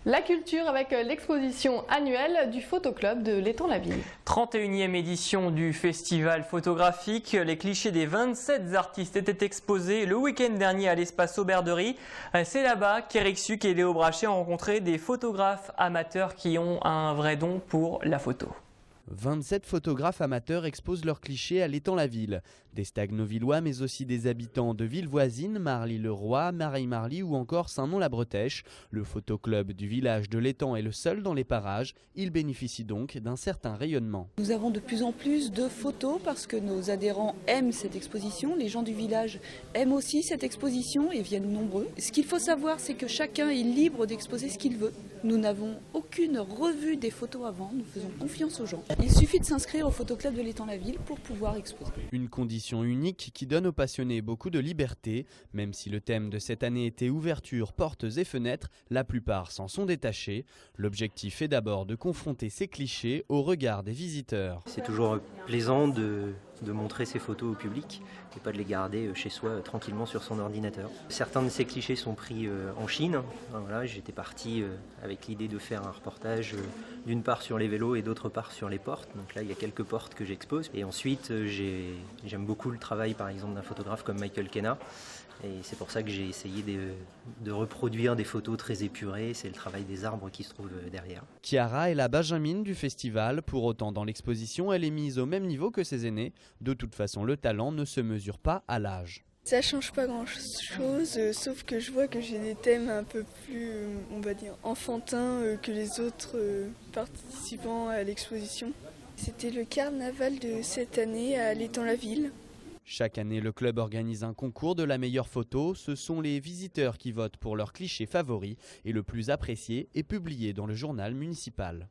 La culture avec l'exposition annuelle du Photoclub de l'Étang-la-Ville. 31e édition du festival photographique. Les clichés des 27 artistes étaient exposés le week-end dernier à l'espace Auberderie. C'est là-bas qu'Éric Suc et Léo Brachet ont rencontré des photographes amateurs qui ont un vrai don pour la photo. 27 photographes amateurs exposent leurs clichés à l'Étang-la-Ville. Des Stagnovillois, mais aussi des habitants de villes voisines, Marly-le-Roi, Mareil-Marly ou encore Saint-Nom-la-Bretèche. Le photoclub du village de l'Étang est le seul dans les parages. Il bénéficie donc d'un certain rayonnement. Nous avons de plus en plus de photos parce que nos adhérents aiment cette exposition. Les gens du village aiment aussi cette exposition et viennent nombreux. Ce qu'il faut savoir, c'est que chacun est libre d'exposer ce qu'il veut. Nous n'avons aucune revue des photos avant, nous faisons confiance aux gens. Il suffit de s'inscrire au photoclub de l'Étang-la-Ville pour pouvoir exposer. Une condition unique qui donne aux passionnés beaucoup de liberté. Même si le thème de cette année était ouverture, portes et fenêtres, la plupart s'en sont détachés. L'objectif est d'abord de confronter ces clichés au regard des visiteurs. C'est toujours plaisant de montrer ses photos au public et pas de les garder chez soi tranquillement sur son ordinateur. Certains de ces clichés sont pris en Chine. Voilà, j'étais parti avec l'idée de faire un reportage d'une part sur les vélos et d'autre part sur les portes. Donc là, il y a quelques portes que j'expose. Et ensuite, j'aime beaucoup le travail par exemple d'un photographe comme Michael Kenna. Et c'est pour ça que j'ai essayé de reproduire des photos très épurées. C'est le travail des arbres qui se trouvent derrière. Chiara est la benjamine du festival. Pour autant, dans l'exposition, elle est mise au même niveau que ses aînés. De toute façon, le talent ne se mesure pas à l'âge. Ça change pas grand chose, sauf que je vois que j'ai des thèmes un peu plus, on va dire, enfantins que les autres participants à l'exposition. C'était le carnaval de cette année à l'Étang-la-Ville. Chaque année, le club organise un concours de la meilleure photo. Ce sont les visiteurs qui votent pour leur cliché favori et le plus apprécié est publié dans le journal municipal.